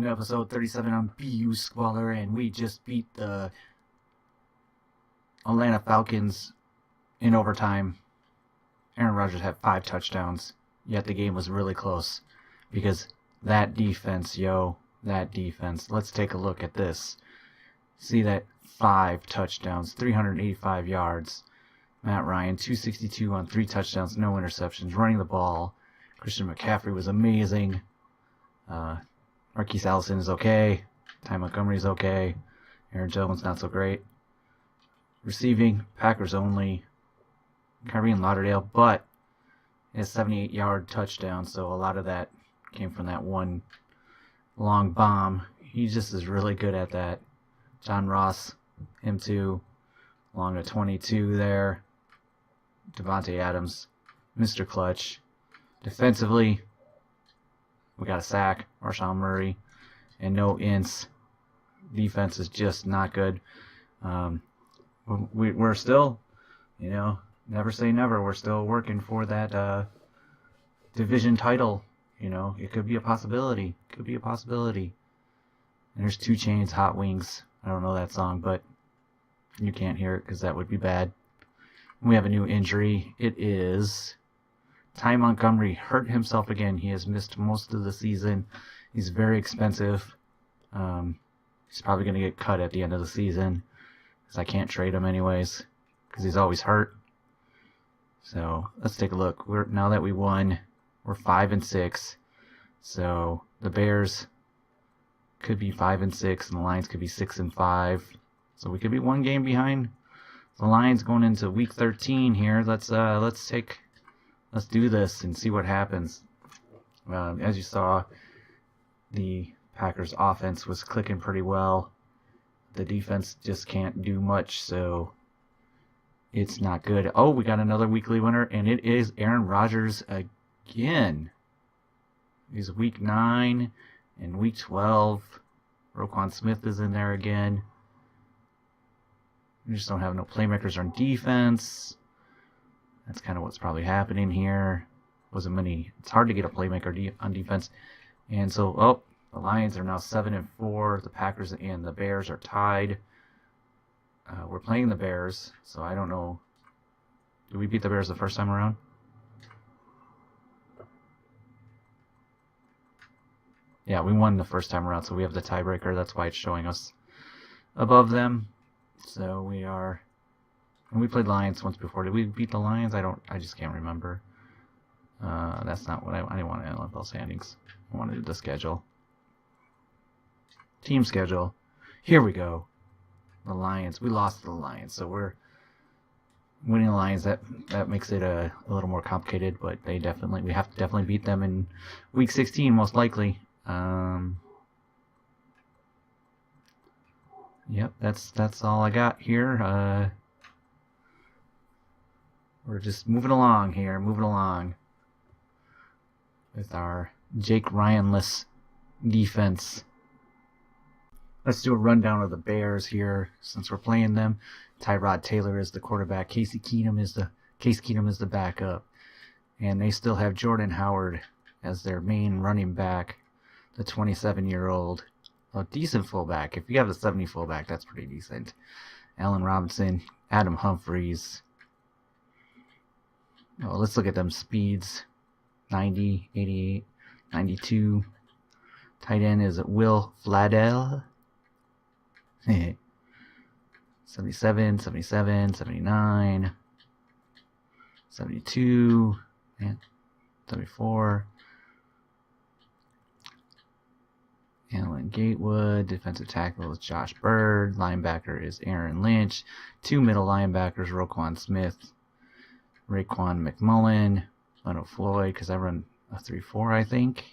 Episode 37 on BU Squalor, and we just beat the Atlanta Falcons in overtime. Aaron Rodgers had 5 touchdowns, yet the game was really close because that defense, that defense. Let's take a look at this. See that 5 touchdowns, 385 yards. Matt Ryan, 262 on 3 touchdowns, no interceptions, running the ball. Christian McCaffrey was amazing. Marquise Allison is okay. Ty Montgomery is okay. Aaron Jones, not so great. Receiving, Packers only. Kyrie and Lauderdale, but a 78-yard touchdown, so a lot of that came from that one long bomb. He just is really good at that. John Ross, him too, along a 22 there. Devontae Adams, Mr. Clutch. Defensively, we got a sack, Marshawn Murray, and no ints. Defense is just not good. We're still, never say never. We're still working for that division title. It could be a possibility. And there's 2 Chainz, Hot Wings. I don't know that song, but you can't hear it because that would be bad. We have a new injury. It is Ty Montgomery hurt himself again. He has missed most of the season. He's very expensive. He's probably going to get cut at the end of the season because I can't trade him anyways because he's always hurt. So let's take a look. Now that we won, we're 5-6. So the Bears could be 5-6, and the Lions could be 6-5. So we could be 1 game behind the Lions going into week 13 here. Let's do this and see what happens. As you saw, the Packers offense was clicking pretty well. The defense just can't do much, so it's not good. Oh, we got another weekly winner, and it is Aaron Rodgers again. He's week 9 and week 12. Roquan Smith is in there again. We just don't have no playmakers on defense. That's kind of what's probably happening here. Wasn't many. It's hard to get a playmaker on defense. And so, the Lions are now 7-4. The Packers and the Bears are tied. We're playing the Bears, so I don't know. Did we beat the Bears the first time around? Yeah, we won the first time around, so we have the tiebreaker. That's why it's showing us above them. So we are. And we played Lions once before. Did we beat the Lions? I just can't remember. That's not what I didn't want NFL standings. I wanted the schedule. Team schedule. Here we go. The Lions. We lost to the Lions, so we're winning the Lions. That makes it a little more complicated, but we have to definitely beat them in week 16, most likely. Yep, that's all I got here. We're just moving along with our Jake Ryan-less defense. Let's do a rundown of the Bears here since we're playing them. Tyrod Taylor is the quarterback. Case Keenum is the backup, and they still have Jordan Howard as their main running back, the 27-year-old, a decent fullback. If you have a 70 fullback, that's pretty decent. Allen Robinson, Adam Humphries. Oh, let's look at them speeds. 90, 88, 92. Tight end is Will Fladell. 77, 77, 79, 72, 74. Alan Gatewood. Defensive tackle is Josh Bird. Linebacker is Aaron Lynch. 2 middle linebackers, Roquan Smith, Raekwon McMullen, Leonard Floyd, because I run a 3-4, I think.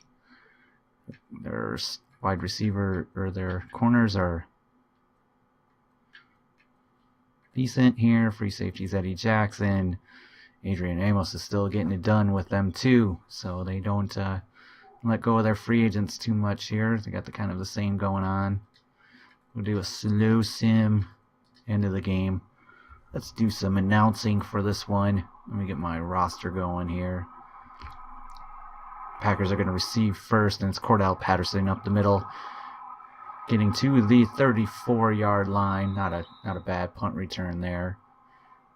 Their wide receiver, or their corners are decent here. Free safeties, Eddie Jackson. Adrian Amos is still getting it done with them too, so they don't let go of their free agents too much here. They got the same going on. We'll do a slow sim end of the game. Let's do some announcing for this one. Let me get my roster going here. Packers are going to receive first, and it's Cordell Patterson up the middle. Getting to the 34-yard line. Not a bad punt return there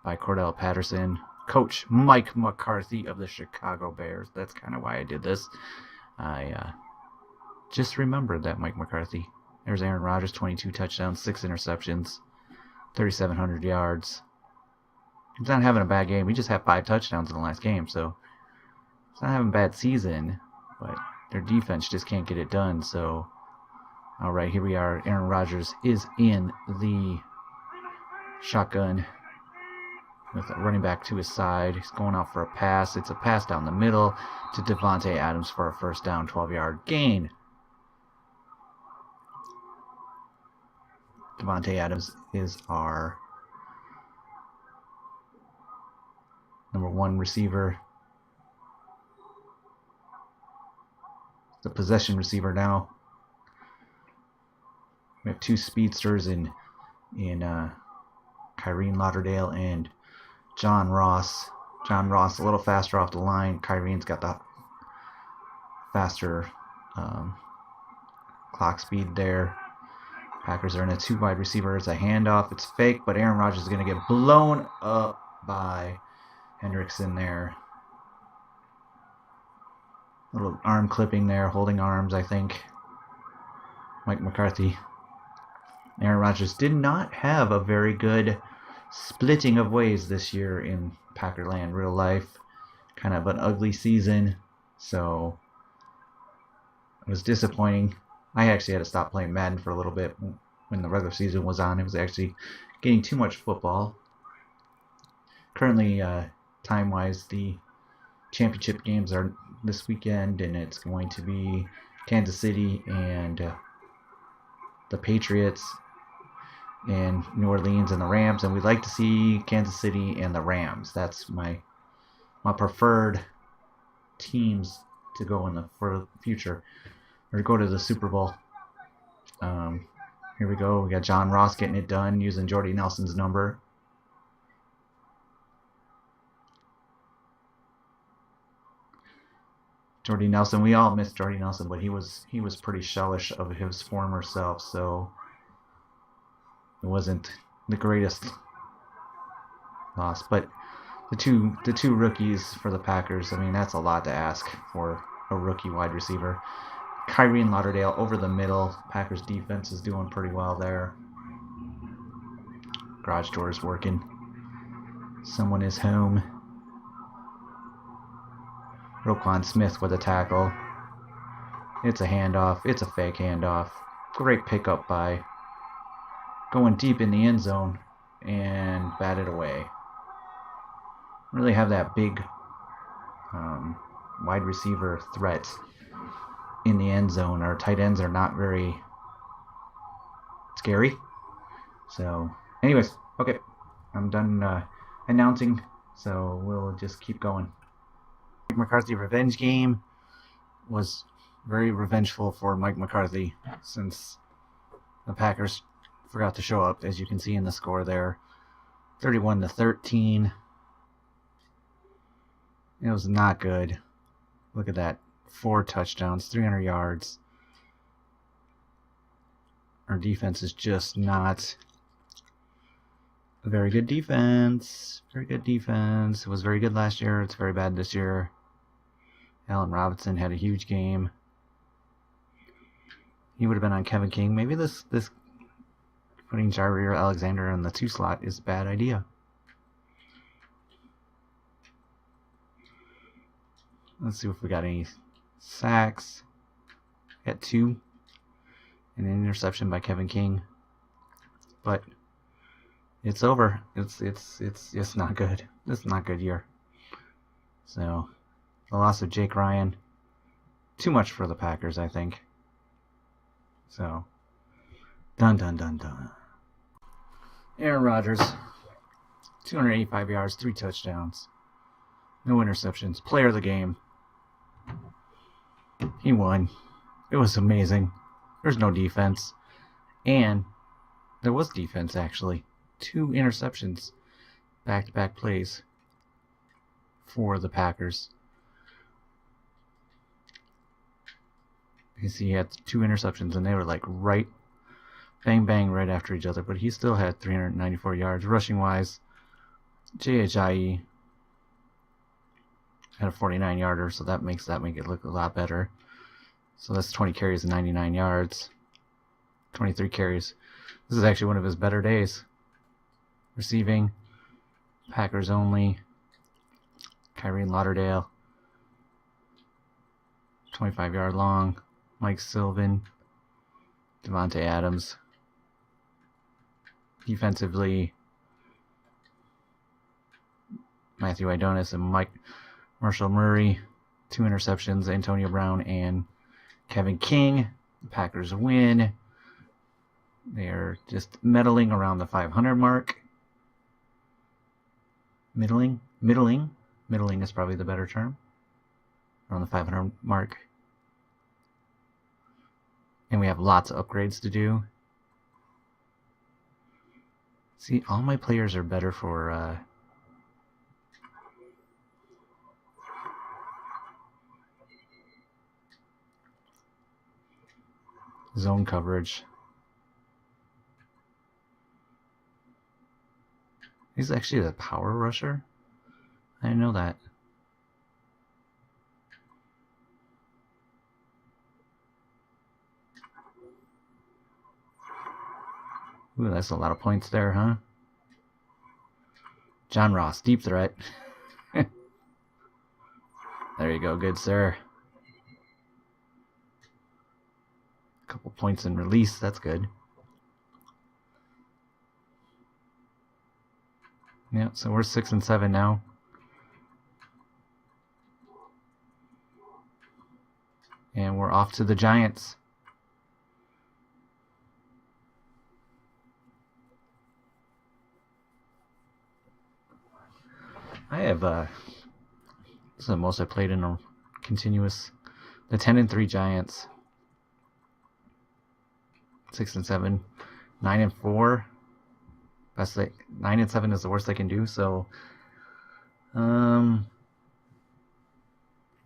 by Cordell Patterson. Coach Mike McCarthy of the Chicago Bears. That's kind of why I did this. I just remembered that Mike McCarthy. There's Aaron Rodgers, 22 touchdowns, 6 interceptions, 3,700 yards. He's not having a bad game. He just had 5 touchdowns in the last game, so it's not having a bad season, but their defense just can't get it done. So, all right, here we are. Aaron Rodgers is in the shotgun with a running back to his side. He's going out for a pass. It's a pass down the middle to Davante Adams for a first down, 12-yard gain. Davante Adams is our number 1 receiver. The possession receiver now. We have 2 speedsters in Kyrene Lauderdale and John Ross. John Ross a little faster off the line. Kyrene's got the faster clock speed there. Packers are in a 2 wide receiver. It's a handoff. It's fake, but Aaron Rodgers is going to get blown up by Hendrickson there. Little arm clipping there, holding arms, I think. Mike McCarthy. Aaron Rodgers did not have a very good splitting of ways this year in Packerland real life. Kind of an ugly season, so it was disappointing. I actually had to stop playing Madden for a little bit when the regular season was on. It was actually getting too much football. Currently, time-wise, the championship games are this weekend, and it's going to be Kansas City and the Patriots and New Orleans and the Rams, and we'd like to see Kansas City and the Rams. That's my preferred teams to go in for the future, or go to the Super Bowl. Here we go. We got John Ross getting it done using Jordy Nelson's number. Jordy Nelson, we all miss Jordy Nelson, but he was pretty shellish of his former self, so it wasn't the greatest loss. But the two rookies for the Packers, I mean, that's a lot to ask for a rookie wide receiver. Kyrene Lauderdale over the middle. Packers defense is doing pretty well there. Garage door is working. Someone is home. Roquan Smith with a tackle. It's a handoff. It's a fake handoff. Great pickup by going deep in the end zone and batted away. Really have that big wide receiver threat in the end zone. Our tight ends are not very scary. So, anyways, okay. I'm done announcing, so we'll just keep going. McCarthy revenge game was very revengeful for Mike McCarthy since the Packers forgot to show up, as you can see in the score there. 31-13. It was not good. Look at that. 4 touchdowns, 300 yards. Our defense is just not a very good defense. Very good defense. It was very good last year. It's very bad this year. Allen Robinson had a huge game. He would have been on Kevin King. Maybe this putting Jair Alexander in the 2 slot is a bad idea. Let's see if we got any sacks. Got 2. And an interception by Kevin King. But it's over. It's not good. It's not a good year. So the loss of Jake Ryan, too much for the Packers, I think. So, dun. Aaron Rodgers, 285 yards, 3 touchdowns, no interceptions, player of the game. He won. It was amazing. There's no defense. And there was defense, actually. 2 interceptions, back-to-back plays for the Packers. You see, he had 2 interceptions, and they were like right bang bang right after each other, but he still had 394 yards rushing wise. JHIE had a 49 yarder, so that make it look a lot better. So that's 20 carries and 99 yards. 23 carries. This is actually one of his better days. Receiving, Packers only. Kyrene Lauderdale, 25-yard long. Mike Sylvan, Devontae Adams. Defensively, Matthew Idonis and Marshall Murray, 2 interceptions. Antonio Brown and Kevin King. The Packers win. They're just middling around the 500 mark. Middling is probably the better term. Around the 500 mark. And we have lots of upgrades to do. See, all my players are better for zone coverage. He's actually a power rusher. I didn't know that. Ooh, that's a lot of points there, huh? John Ross, deep threat. There you go, good sir. A couple points in release, that's good. Yeah, so we're 6-7 now. And we're off to the Giants. I have this is the most I played in a continuous. The 10-3 Giants. 6-7, 9-4. Best 9-7 is the worst I can do. So, the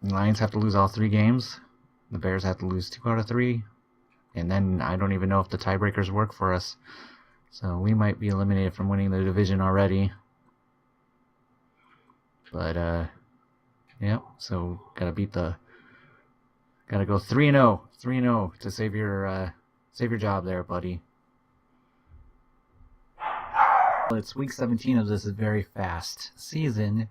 Lions have to lose all 3 games. The Bears have to lose 2 out of 3, and then I don't even know if the tiebreakers work for us. So we might be eliminated from winning the division already. But yeah. So gotta go 3-0, 3-0 to save your job there, buddy. It's week 17 of this very fast season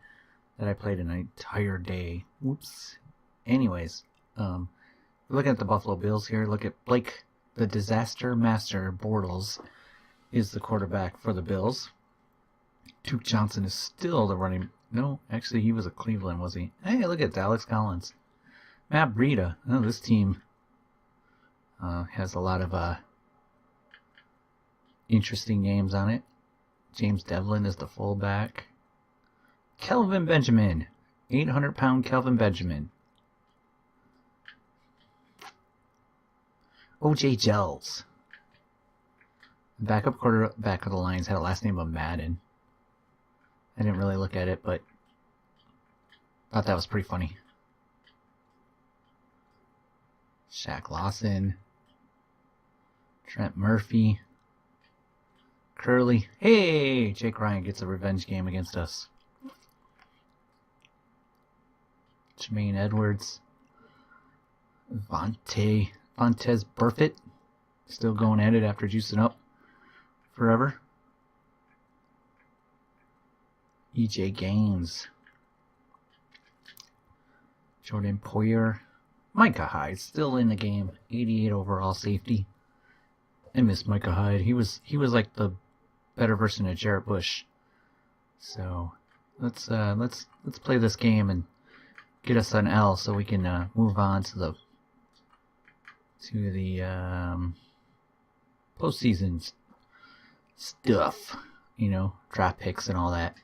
that I played an entire day. Whoops. Anyways, looking at the Buffalo Bills here, look at Blake, the disaster master Bortles is the quarterback for the Bills. Duke Johnson is still the running. No, actually, he was a Cleveland, was he? Hey, look at Alex Collins. Matt Breida. Oh, this team has a lot of interesting names on it. James Devlin is the fullback. Kelvin Benjamin. 800-pound Kelvin Benjamin. O.J. Gels. The backup quarterback of the Lions had a last name of Madden. I didn't really look at it, but thought that was pretty funny. Shaq Lawson. Trent Murphy. Curly. Hey! Jake Ryan gets a revenge game against us. Jermaine Edwards. Vontez Burfitt. Still going at it after juicing up forever. E.J. Gaines. Jordan Poyer. Micah Hyde still in the game. 88 overall safety. I miss Micah Hyde. He was like the better version of Jarrett Bush. So let's play this game and get us an L so we can move on to the postseason stuff. You know, draft picks and all that.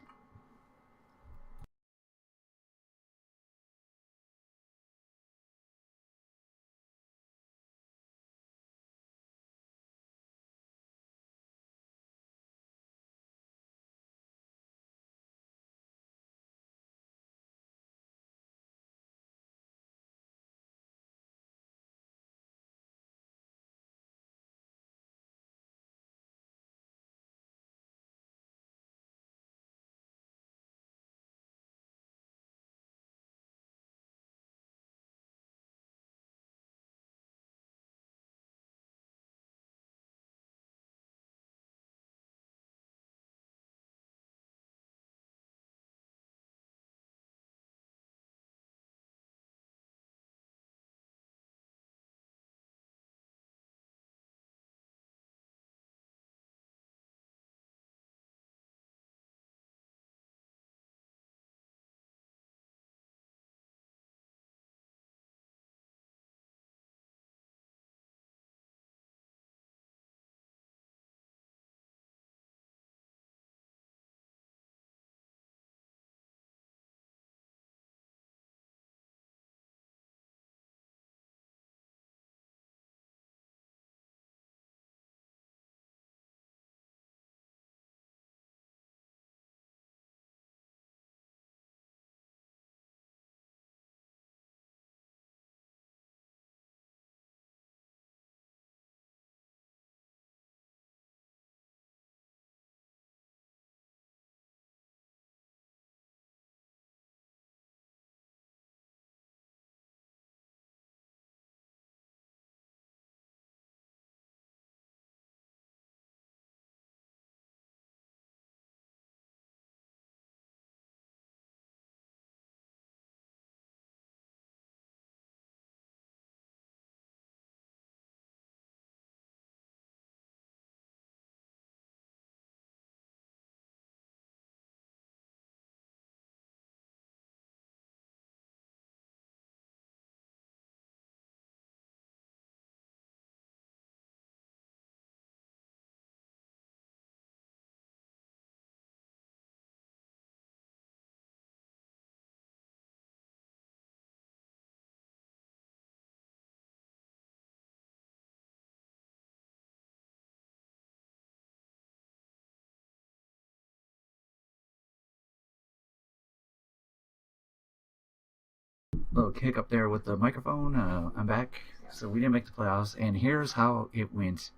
Little kick up there with the microphone. I'm back. So we didn't make the playoffs, and here's how it went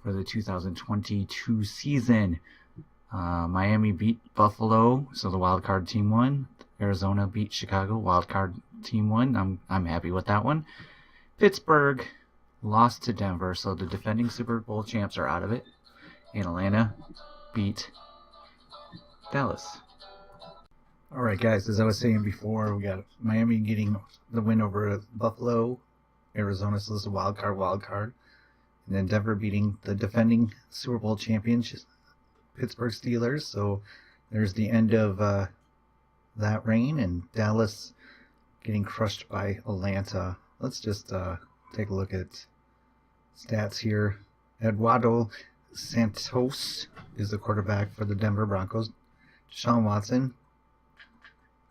for the 2022 season. Miami beat Buffalo, so the wild card team won. Arizona beat Chicago, wild card team won. I'm happy with that one. Pittsburgh lost to Denver, so the defending Super Bowl champs are out of it. And Atlanta beat Dallas. Alright guys, as I was saying before, we got Miami getting the win over Buffalo, Arizona, so this is a wild card, and then Denver beating the defending Super Bowl champions, Pittsburgh Steelers. So there's the end of that reign, and Dallas getting crushed by Atlanta. Let's just take a look at stats here. Eduardo Santos is the quarterback for the Denver Broncos. Deshaun Watson,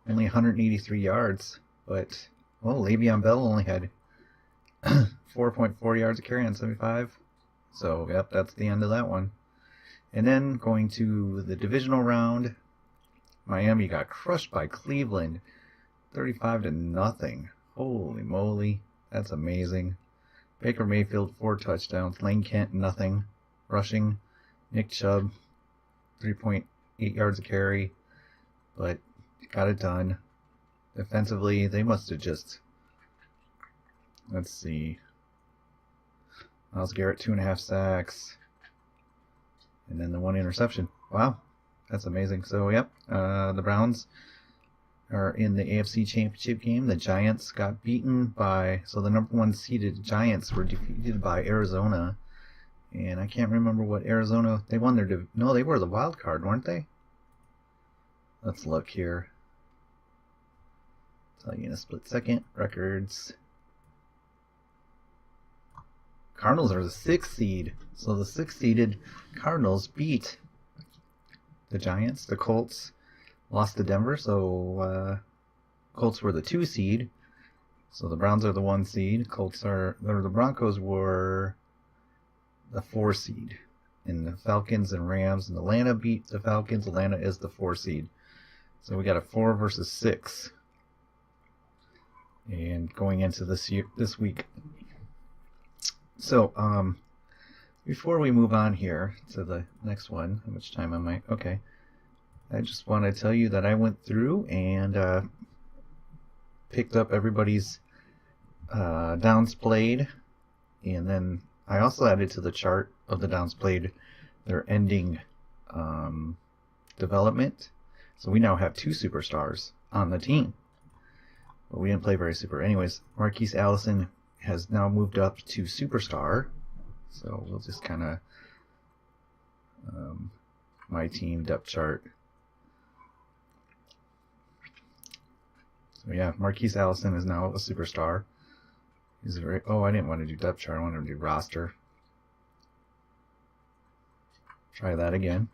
only 183 yards, but, well, Le'Veon Bell only had 4.4 yards a carry on 75. So, yep, that's the end of that one. And then going to the divisional round, Miami got crushed by Cleveland, 35-0. Holy moly, that's amazing. Baker Mayfield, 4 touchdowns. Lane Kent, nothing. Rushing, Nick Chubb, 3.8 yards a carry, but got it done. Defensively, they must have just, let's see, Myles Garrett, 2.5 sacks, and then the 1 interception. Wow, that's amazing. So, yep, the Browns are in the AFC Championship game. The Giants got beaten by, so the number 1 seeded Giants were defeated by Arizona. And I can't remember what Arizona, they won their, no, they were the wild card, weren't they? Let's look here. Tell you in a split second. Records. Cardinals are the 6th seed. So the 6th seeded Cardinals beat the Giants. The Colts lost to Denver. So Colts were the 2 seed. So the Browns are the 1 seed. The Broncos were the 4 seed. And the Falcons and Rams and Atlanta beat the Falcons. Atlanta is the 4 seed. So we got a 4 versus 6. And going into this week. So, before we move on here to the next one, how much time am I? Okay. I just want to tell you that I went through and picked up everybody's downs played, and then I also added to the chart of the downs played their ending development. So we now have 2 superstars on the team. But we didn't play very super. Anyways, Marquise Allison has now moved up to superstar. So we'll just kind of my team depth chart. So yeah, Marquise Allison is now a superstar. He's very, I didn't want to do depth chart. I wanted to do roster. Try that again.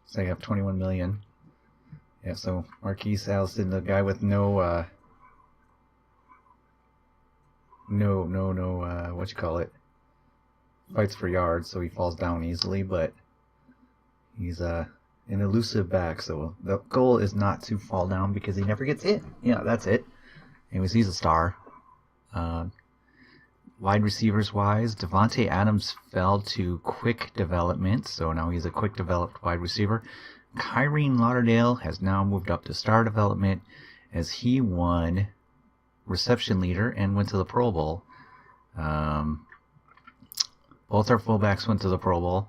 So I have 21 million. Yeah, so Marquise Allison, the guy with no what you call it, fights for yards, so he falls down easily, but he's an elusive back, so the goal is not to fall down because he never gets hit. Yeah, that's it. Anyways, he's a star. Wide receivers wise, Devontae Adams fell to quick development, so now he's a quick developed wide receiver. Kyrene Lauderdale has now moved up to star development as he won reception leader and went to the Pro Bowl. Both our fullbacks went to the Pro Bowl.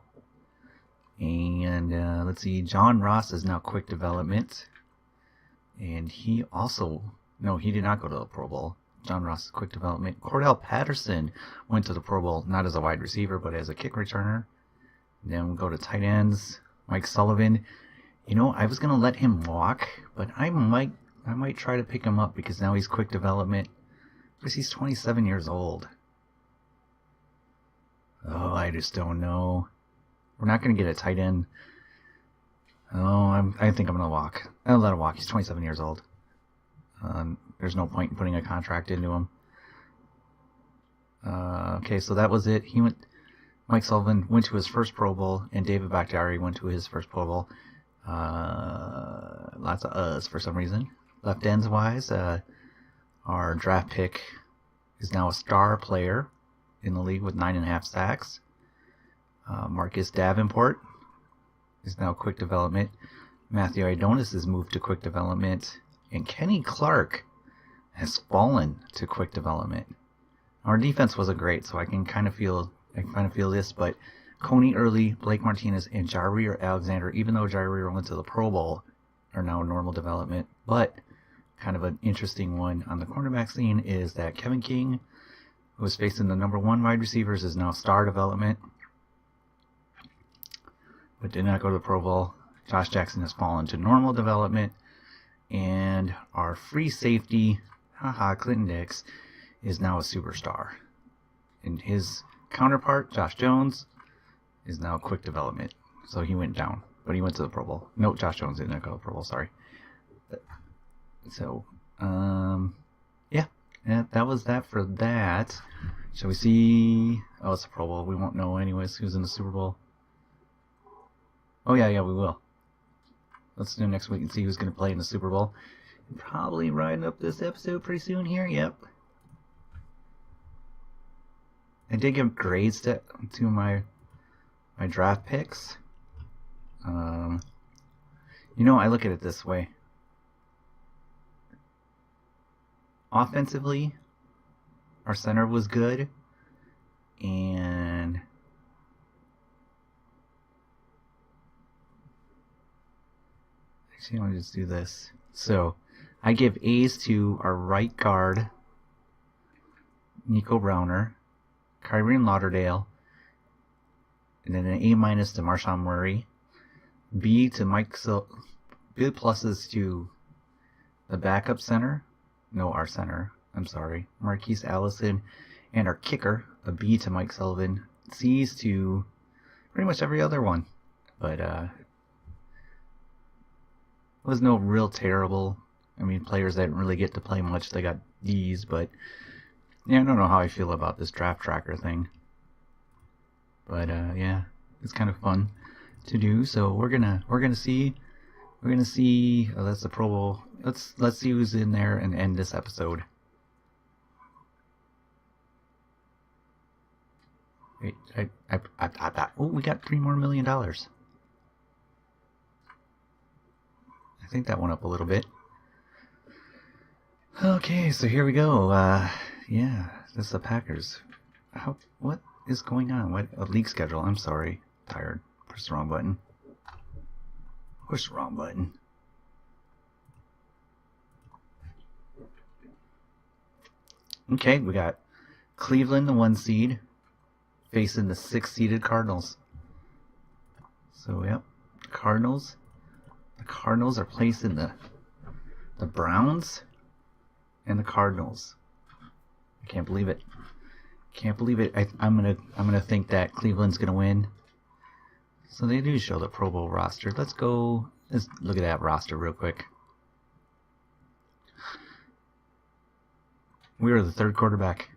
And let's see, John Ross is now quick development. And he also, no, he did not go to the Pro Bowl. John Ross is quick development. Cordell Patterson went to the Pro Bowl, not as a wide receiver, but as a kick returner. Then we'll go to tight ends. Mike Sullivan. You know, I was going to let him walk, but I might try to pick him up because now he's quick development. Because he's 27 years old. Oh, I just don't know. We're not going to get a tight end. Oh, I think I'm going to walk. I'll let him walk. He's 27 years old. There's no point in putting a contract into him. Okay, so that was it. Mike Sullivan went to his first Pro Bowl, and David Bakhtiari went to his first Pro Bowl. Lots of uhs for some reason. Left ends wise, our draft pick is now a star player in the league with 9.5 sacks. Marcus Davenport is now quick development. Matthew Idonis has moved to quick development. And Kenny Clark has fallen to quick development. Our defense wasn't great, so I kind of feel this, but Coney Early, Blake Martinez, and Jair Alexander, even though Jair went to the Pro Bowl, are now normal development. But kind of an interesting one on the cornerback scene is that Kevin King, who was facing the number 1 wide receivers, is now star development, but did not go to the Pro Bowl. Josh Jackson has fallen to normal development, and our free safety, Clinton Dix, is now a superstar. And his counterpart, Josh Jones, is now quick development. So he went down, but he went to the Pro Bowl. No, Josh Jones didn't go to the Pro Bowl, sorry. So, yeah, that was that for that. Shall we see? Oh, it's a Pro Bowl. We won't know anyways who's in the Super Bowl. Oh, yeah, we will. Let's do next week and see who's going to play in the Super Bowl. Probably writing up this episode pretty soon here. Yep. I did give grades to my draft picks. I look at it this way. Offensively, our center was good, and actually, I want to just do this. So, I give A's to our right guard, Nico Browner, Kyrie Lauderdale, and then an A- to Marshawn Murray. B to B pluses to the backup center. No, our center. I'm sorry. Marquise Allison. And our kicker, a B to Mike Sullivan. C's to pretty much every other one. But, it was no real terrible. I mean, players that didn't really get to play much, they got D's, but yeah, I don't know how I feel about this draft tracker thing. But, yeah, it's kind of fun to do. So we're gonna see. Oh, that's the Pro Bowl. Let's see who's in there and end this episode. Wait, oh, we got $3 more million. I think that went up a little bit. Okay, so here we go. Yeah, this is the Packers. What is going on? What a league schedule? I'm sorry, tired. Push the wrong button. Push the wrong button. Okay, we got Cleveland, the 1 seed, facing the 6-seeded Cardinals. So, yep, Cardinals. The Cardinals are placing the Browns and the Cardinals. I can't believe it. Can't believe it. I'm gonna think that Cleveland's gonna win. So they do show the Pro Bowl roster. Let's look at that roster real quick. We are the 3rd quarterback.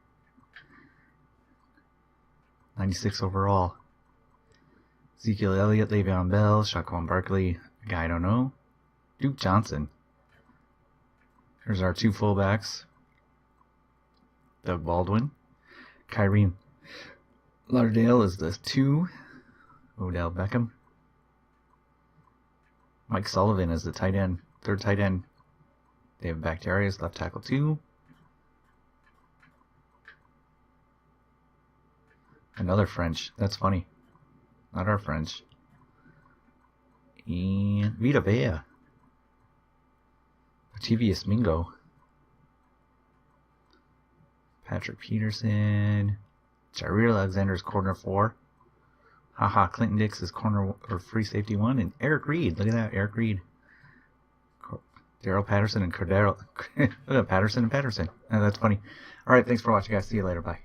96 overall. Ezekiel Elliott, Le'Veon Bell, Shaquan Barkley, a guy I don't know. Duke Johnson. Here's our 2 fullbacks. Doug Baldwin. Kyrie Lauderdale is the 2. Odell Beckham. Mike Sullivan is the tight end, 3rd tight end. David Bakhtiarius, left tackle 2. Another French. That's funny. Not our French. And Vita Vea. Latavius Mingo. Patrick Peterson. Jair Alexander's corner 4. Clinton Dix is corner or free safety 1. And Eric Reed. Look at that, Eric Reed. Daryl Patterson and Cordero. Look at Patterson and Patterson. Oh, that's funny. All right, thanks for watching, guys. See you later. Bye.